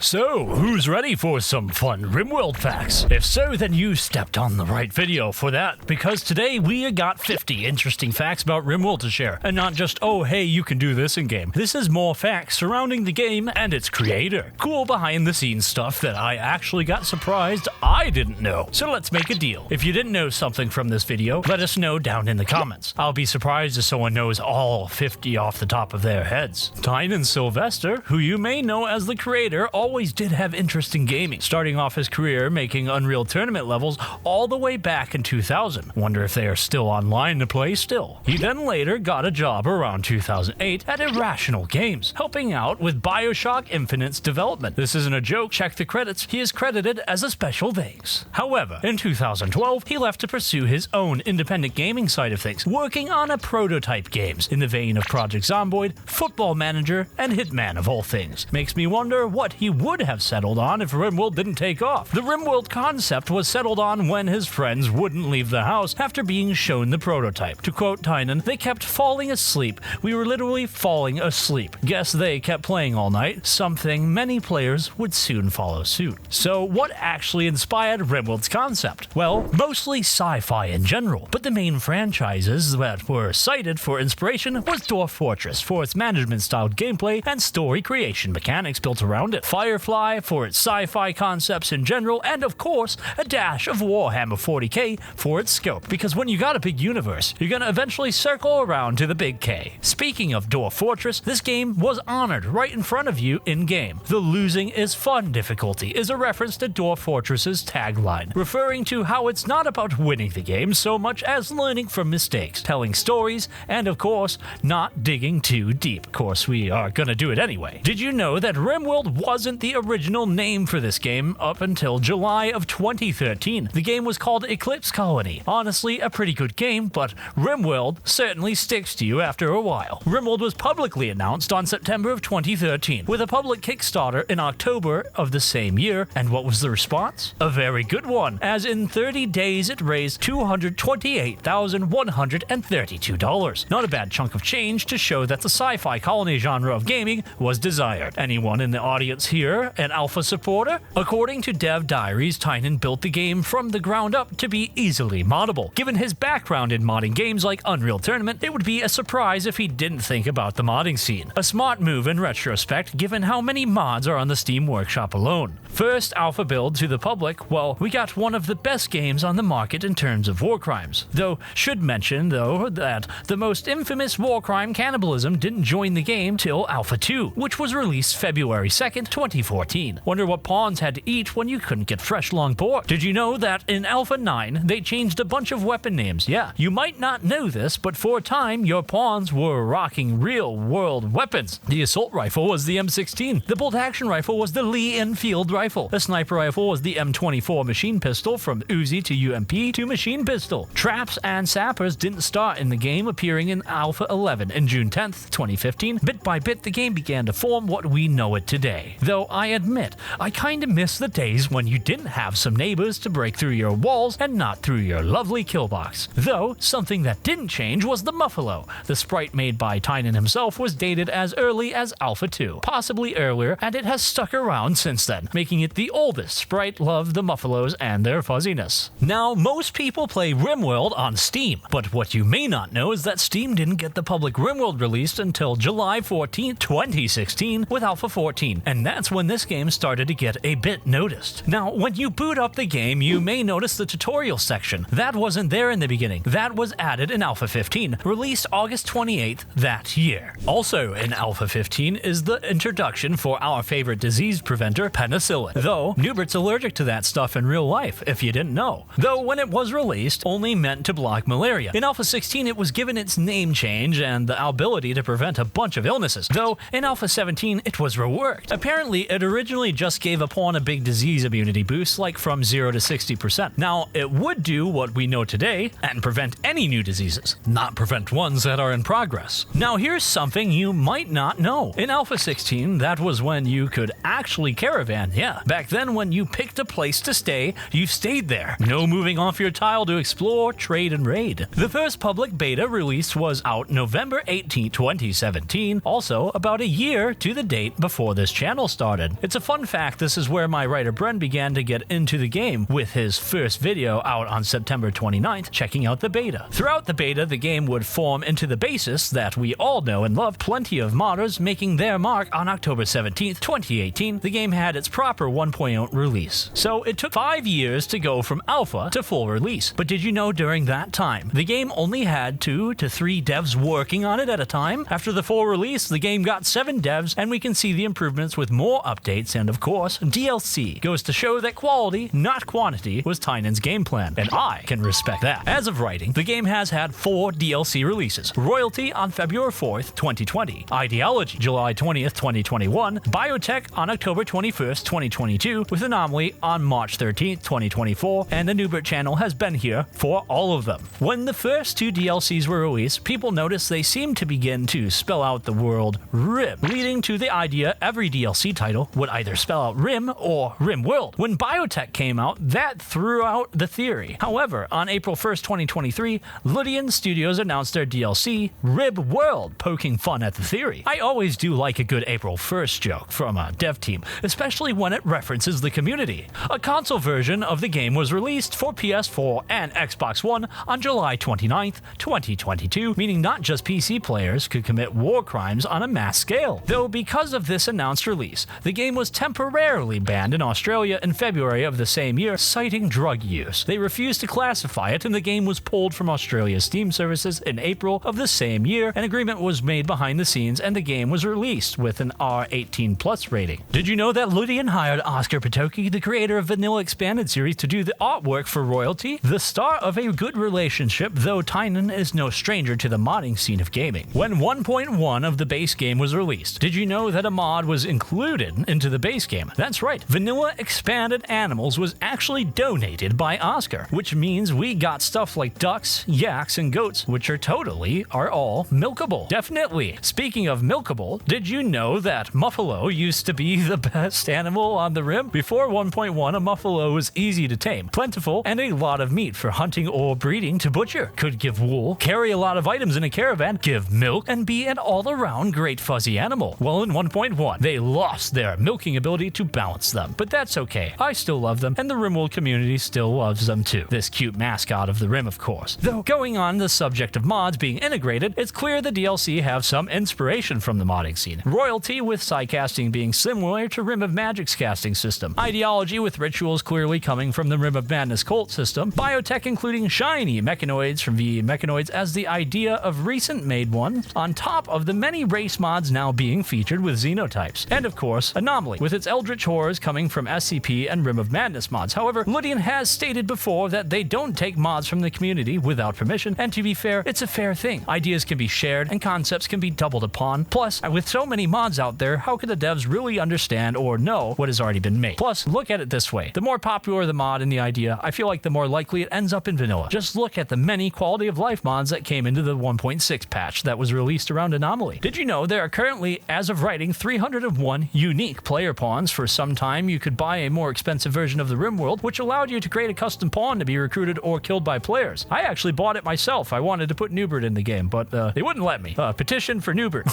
So, who's ready for some fun RimWorld facts? If so, then you stepped on the right video for that, because today we got 50 interesting facts about RimWorld to share, and not just, oh hey, you can do this in game. This is more facts surrounding the game and its creator. Cool behind the scenes stuff that I actually got surprised I didn't know. So let's make a deal. If you didn't know something from this video, let us know down in the comments. I'll be surprised if someone knows all 50 off the top of their heads. Tynan Sylvester, who you may know as the creator, always did have interest in gaming, starting off his career making Unreal Tournament levels all the way back in 2000. Wonder if they are still online to play still. He then later got a job around 2008 at Irrational Games, helping out with BioShock Infinite's development. This isn't a joke, check the credits, he is credited as a special thanks. However, in 2012, he left to pursue his own independent gaming side of things, working on a prototype games in the vein of Project Zomboid, Football Manager, and Hitman of all things. Makes me wonder what he would have settled on if RimWorld didn't take off. The RimWorld concept was settled on when his friends wouldn't leave the house after being shown the prototype. To quote Tynan, they kept falling asleep. We were literally falling asleep. Guess they kept playing all night, something many players would soon follow suit. So what actually inspired RimWorld's concept? Well, mostly sci-fi in general, but the main franchises that were cited for inspiration was Dwarf Fortress for its management-styled gameplay and story creation mechanics built around it, Firefly for its sci-fi concepts in general, and of course, a dash of Warhammer 40k for its scope, because when you got a big universe, you're gonna eventually circle around to the big K. Speaking of Dwarf Fortress, this game was honored right in front of you in-game. The losing is fun difficulty is a reference to Dwarf Fortress's tagline, referring to how it's not about winning the game so much as learning from mistakes, telling stories, and of course, not digging too deep. Of course, we are gonna do it anyway. Did you know that RimWorld wasn't the original name for this game up until July of 2013? The game was called Eclipse Colony. Honestly, a pretty good game, but RimWorld certainly sticks to you after a while. RimWorld was publicly announced on September of 2013, with a public Kickstarter in October of the same year, and what was the response? A very good one, as in 30 days it raised $228,132. Not a bad chunk of change to show that the sci-fi colony genre of gaming was desired. Anyone in the audience here an alpha supporter? According to Dev Diaries, Tynan built the game from the ground up to be easily moddable. Given his background in modding games like Unreal Tournament, it would be a surprise if he didn't think about the modding scene. A smart move in retrospect, given how many mods are on the Steam Workshop alone. First alpha build to the public, well, we got one of the best games on the market in terms of war crimes. Though, should mention though, that the most infamous war crime, cannibalism, didn't join the game till Alpha 2, which was released February 2nd, 2014. Wonder what pawns had to eat when you couldn't get fresh long pork. Did you know that in Alpha 9, they changed a bunch of weapon names? Yeah, you might not know this, but for a time, your pawns were rocking real-world weapons. The assault rifle was the M16. The bolt-action rifle was the Lee Enfield rifle. The sniper rifle was the M24 machine pistol, from Uzi to UMP to machine pistol. Traps and sappers didn't start in the game, appearing in Alpha 11 in June 10th, 2015. Bit by bit, the game began to form what we know it today. Though I admit, I kinda miss the days when you didn't have some neighbors to break through your walls and not through your lovely kill box. Though, something that didn't change was the Muffalo. The sprite made by Tynan himself was dated as early as Alpha 2, possibly earlier, and it has stuck around since then, making it the oldest sprite. Love the Muffalos and their fuzziness. Now, most people play RimWorld on Steam, but what you may not know is that Steam didn't get the public RimWorld released until July 14, 2016 with Alpha 14, and that's when this game started to get a bit noticed. Now, when you boot up the game, you may notice the tutorial section. That wasn't there in the beginning. That was added in Alpha 15, released August 28th that year. Also in Alpha 15 is the introduction for our favorite disease preventer, penicillin. Though, Noobert's allergic to that stuff in real life, if you didn't know. Though when it was released, only meant to block malaria. In Alpha 16, it was given its name change and the ability to prevent a bunch of illnesses. Though, in Alpha 17, it was reworked. Apparently, it originally just gave a pawn a big disease immunity boost, like from 0 to 60%. Now, it would do what we know today and prevent any new diseases, not prevent ones that are in progress. Now, here's something you might not know. In Alpha 16, that was when you could actually caravan, yeah. Back then, when you picked a place to stay, you stayed there. No moving off your tile to explore, trade, and raid. The first public beta release was out November 18, 2017, also about a year to the date before this channel started. started. It's a fun fact, this is where my writer Bren began to get into the game, with his first video out on September 29th, checking out the beta. Throughout the beta, the game would form into the basis that we all know and love, plenty of modders making their mark on October 17th, 2018. The game had its proper 1.0 release. So it took 5 years to go from alpha to full release. But did you know during that time, the game only had 2 to 3 devs working on it at a time? After the full release, the game got 7 devs, and we can see the improvements with more updates and, of course, DLC. Goes to show that quality, not quantity, was Tynan's game plan, and I can respect that. As of writing, the game has had 4 DLC releases. Royalty on February 4th, 2020. Ideology, July 20th, 2021. Biotech on October 21st, 2022, with Anomaly on March 13th, 2024, and the Noobert channel has been here for all of them. When the first 2 DLCs were released, people noticed they seemed to begin to spell out the word RIM, leading to the idea every DLC title would either spell out RIM or RimWorld. When Biotech came out, that threw out the theory. However, on April 1st, 2023, Lydian Studios announced their DLC, RimWorld, poking fun at the theory. I always do like a good April 1st joke from a dev team, especially when it references the community. A console version of the game was released for PS4 and Xbox One on July 29th, 2022, meaning not just PC players could commit war crimes on a mass scale. Though because of this announced release, the game was temporarily banned in Australia in February of the same year, citing drug use. They refused to classify it, and the game was pulled from Australia's Steam services in April of the same year. An agreement was made behind the scenes, and the game was released with an R18+ rating. Did you know that Lydian hired Oscar Patoki, the creator of Vanilla Expanded series, to do the artwork for Royalty? The start of a good relationship, though Tynan is no stranger to the modding scene of gaming. When 1.1 of the base game was released, did you know that a mod was included into the base game? That's right, Vanilla Expanded Animals was actually donated by Oscar, which means we got stuff like ducks, yaks, and goats, which are all milkable. Definitely. Speaking of milkable, did you know that Muffalo used to be the best animal on the Rim? Before 1.1, a Muffalo was easy to tame, plentiful, and a lot of meat for hunting or breeding to butcher. Could give wool, carry a lot of items in a caravan, give milk, and be an all-around great fuzzy animal. Well, in 1.1, they lost their milking ability to balance them, but that's okay. I still love them, and the RimWorld community still loves them too. This cute mascot of the Rim, of course. Though, going on the subject of mods being integrated, it's clear the DLC have some inspiration from the modding scene. Royalty, with psycasting being similar to Rim of Magic's casting system. Ideology, with rituals clearly coming from the Rim of Madness cult system. Biotech, including shiny mechanoids from VE Mechanoids as the idea of recent made ones, on top of the many race mods now being featured with xenotypes. And of course, Anomaly, with its eldritch horrors coming from SCP and Rim of Madness mods. However, Lydian has stated before that they don't take mods from the community without permission, and to be fair, it's a fair thing. Ideas can be shared and concepts can be doubled upon. Plus, with so many mods out there, how can the devs really understand or know what has already been made? Plus, look at it this way. The more popular the mod and the idea, I feel like the more likely it ends up in vanilla. Just look at the many quality of life mods that came into the 1.6 patch that was released around Anomaly. Did you know there are currently, as of writing, 301 unique player pawns? For some time, you could buy a more expensive version of the RimWorld, which allowed you to create a custom pawn to be recruited or killed by players. I actually bought it myself. I wanted to put Noobert in the game, but they wouldn't let me. Petition for Noobert.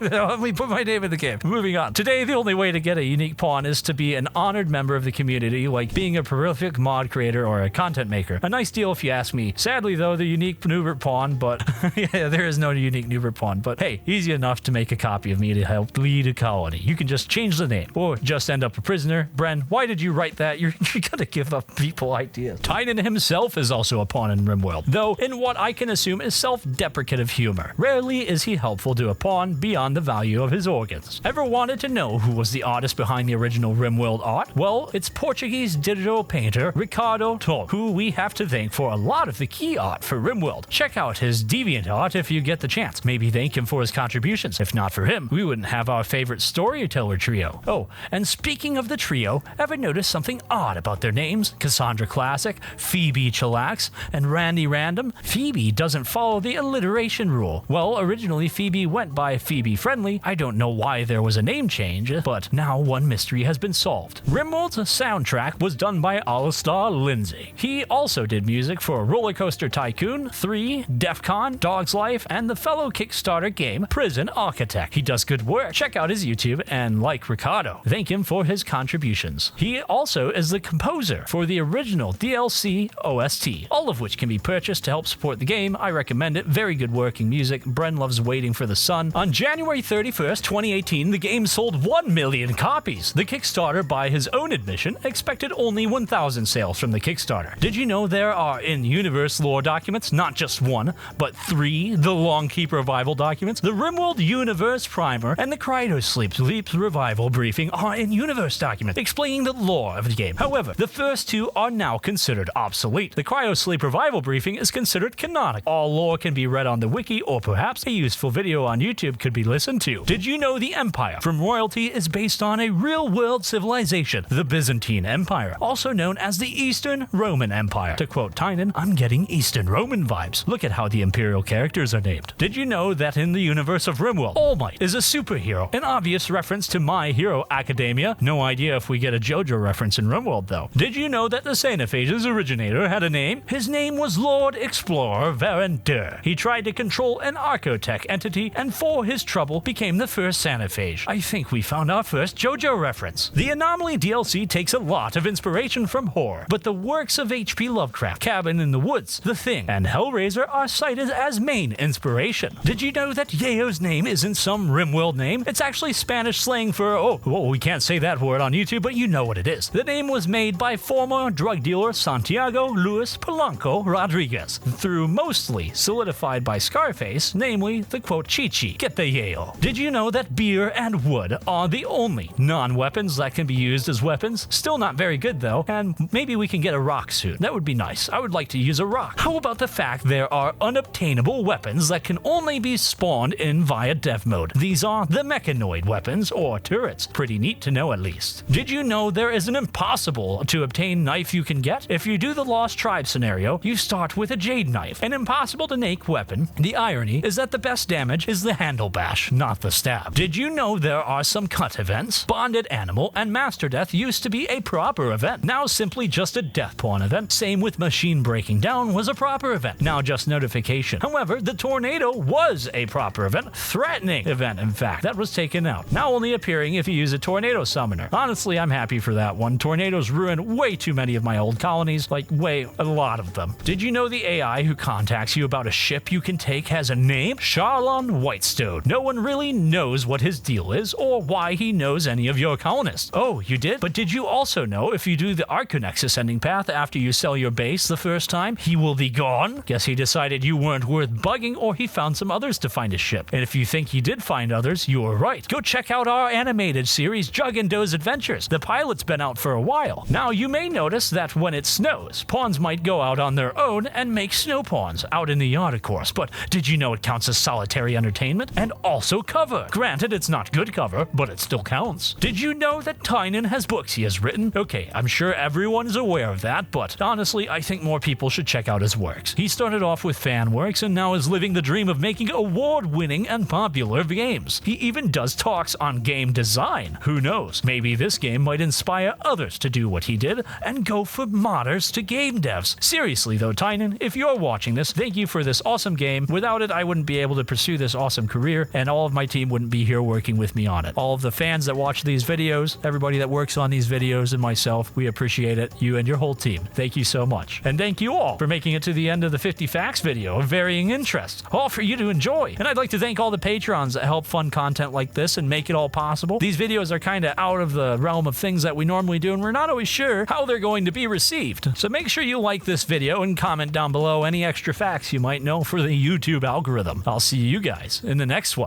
Let me put my name in the game. Moving on. Today, the only way to get a unique pawn is to be an honored member of the community, like being a prolific mod creator or a content maker. A nice deal if you ask me. Sadly, though, the unique Noobert pawn, but yeah, there is no unique Noobert pawn, but hey, easy enough to make a copy of me to help lead a colony. You can just change the name or just end up a prisoner. Bren, why did you write that? You're gonna give up people ideas. Tynan himself is also a pawn in RimWorld, though in what I can assume is self-deprecative humor. Rarely is he helpful to a pawn beyond the value of his organs. Ever wanted to know who was the artist behind the original RimWorld art? Well, it's Portuguese digital painter Ricardo Torres, who we have to thank for a lot of the key art for RimWorld. Check out his DeviantArt if you get the chance. Maybe thank him for his contributions. If not for him, we wouldn't have our favorite storyteller trio. Oh, and speaking of the trio, ever notice something odd about their names? Cassandra Classic, Phoebe Chillax, and Randy Random? Phoebe doesn't follow the alliteration rule. Well, originally Phoebe went by Phoebe Friendly. I don't know why there was a name change, but now one mystery has been solved. RimWorld's soundtrack was done by Alistair Lindsay. He also did music for Roller Coaster Tycoon 3, DEF Dog's Life, and the fellow Kickstarter game Prison Architect. He does good work. Check out his YouTube and like Ricardo, thank him for his contributions. He also is the composer for the original DLC OST, all of which can be purchased to help support the game. I recommend it. Very good working music. Bren loves Waiting for the Sun. On January 31st, 2018, the game sold 1 million copies. The Kickstarter, by his own admission, expected only 1,000 sales from the Kickstarter. Did you know there are in-universe lore documents, not just one, but 3, the Longkeep Revival documents, the RimWorld Universe Primer, and the Cryosleep Revival Briefing are in-universe documents explaining the lore of the game. However, the first 2 are now considered obsolete. The Cryosleep Revival Briefing is considered canonical. All lore can be read on the wiki, or perhaps a useful video on YouTube could be listened to. Did you know the Empire from Royalty is based on a real-world civilization, the Byzantine Empire, also known as the Eastern Roman Empire? To quote Tynan, I'm getting Eastern Roman vibes. Look at how the Imperial characters are named. Did you know that in the universe of RimWorld, All Might is a superhero? An obvious reference to My Hero Academia. No idea if we get a JoJo reference in RimWorld, though. Did you know that the Xenophage's originator had a name? His name was Lord Explorer Varandur. He tried to control an Archotech entity, and for his trouble became the first Xenophage. I think we found our first JoJo reference. The Anomaly DLC takes a lot of inspiration from horror, but the works of H.P. Lovecraft, Cabin in the Woods, The Thing, and Hellraiser are cited as main inspiration. Did you know that Yayo's name isn't some RimWorld name? It's actually Spanish slang for, we can't say that word on YouTube, but you know what it is. The name was made by former drug dealer Santiago Luis Polanco Rodriguez, through mostly solidified by Scarface, namely the quote Chi-Chi, get the Yayo. Did you know that beer and wood are the only non-weapons that can be used as weapons? Still not very good though, and maybe we can get a rock soon. That would be nice. I would like to use a rock. How about the fact there are unobtainable weapons that can only be spawned in via dev mode? These are the mechanoid weapons, or turrets. Pretty neat to know at least. Did you know there is an impossible to obtain knife you can get? If you do the Lost Tribe scenario, you start with a jade knife, an impossible to make weapon. The irony is that the best damage is the handle bash, not the stab. Did you know there are some cut events? Bonded Animal and Master Death used to be a proper event, now simply just a death pawn event. Same with Machine Breaking Down was a proper event, now just notification. However, the Tornado was a proper event, threatening event in fact, that was taken out, now only appearing if you use a Tornado Summoner. Honestly, I'm happy for that one. Tornadoes ruined way too many of my old colonies, like a lot of them. Did you know the AI who contacts you about a ship you can take has a name? Charlon Whitestone. No one really knows what his deal is or why he knows any of your colonists. Oh, you did? But did you also know if you do the Arconex ascending path after you sell your base the first time, he will be gone? Guess he decided you weren't worth bugging, or he found some others to find his ship. And if you think he did find others, you were right. Go check out our animated series, Jug and Doe's Adventures. The pilot's been out for a while. Now, you may notice that when it snows, pawns might go out on their own and make snow pawns out in the yard, of course. But did you know it counts as solitary entertainment? And also cover. Granted, it's not good cover, but it still counts. Did you know that Tynan has books he has written? Okay, I'm sure everyone is aware of that, but honestly, I think more people should check out his works. He started off with fan works and now is living the dream of making award-winning and popular games. He even does talks on game design. Who knows? Maybe this game might inspire others to do what he did and go from modders to game devs. Seriously though, Tynan, if you're watching this, thank you for this awesome game. Without it, I wouldn't be able to pursue this awesome career, and all of my team wouldn't be here working with me on it. All of the fans that watch these videos, everybody that works on these videos, and myself, we appreciate it. You and your whole team. Thank you so much. And thank you all for making it to the end of the 50 Facts video of varying interests, all for you to enjoy. And I'd like to thank all the patrons that help fund content like this and make it all possible. These videos are kind of out of the realm of things that we normally do, and we're not always sure how they're going to be received. So make sure you like this video and comment down below any extra facts you might know for the YouTube algorithm. I'll see you guys in the next one.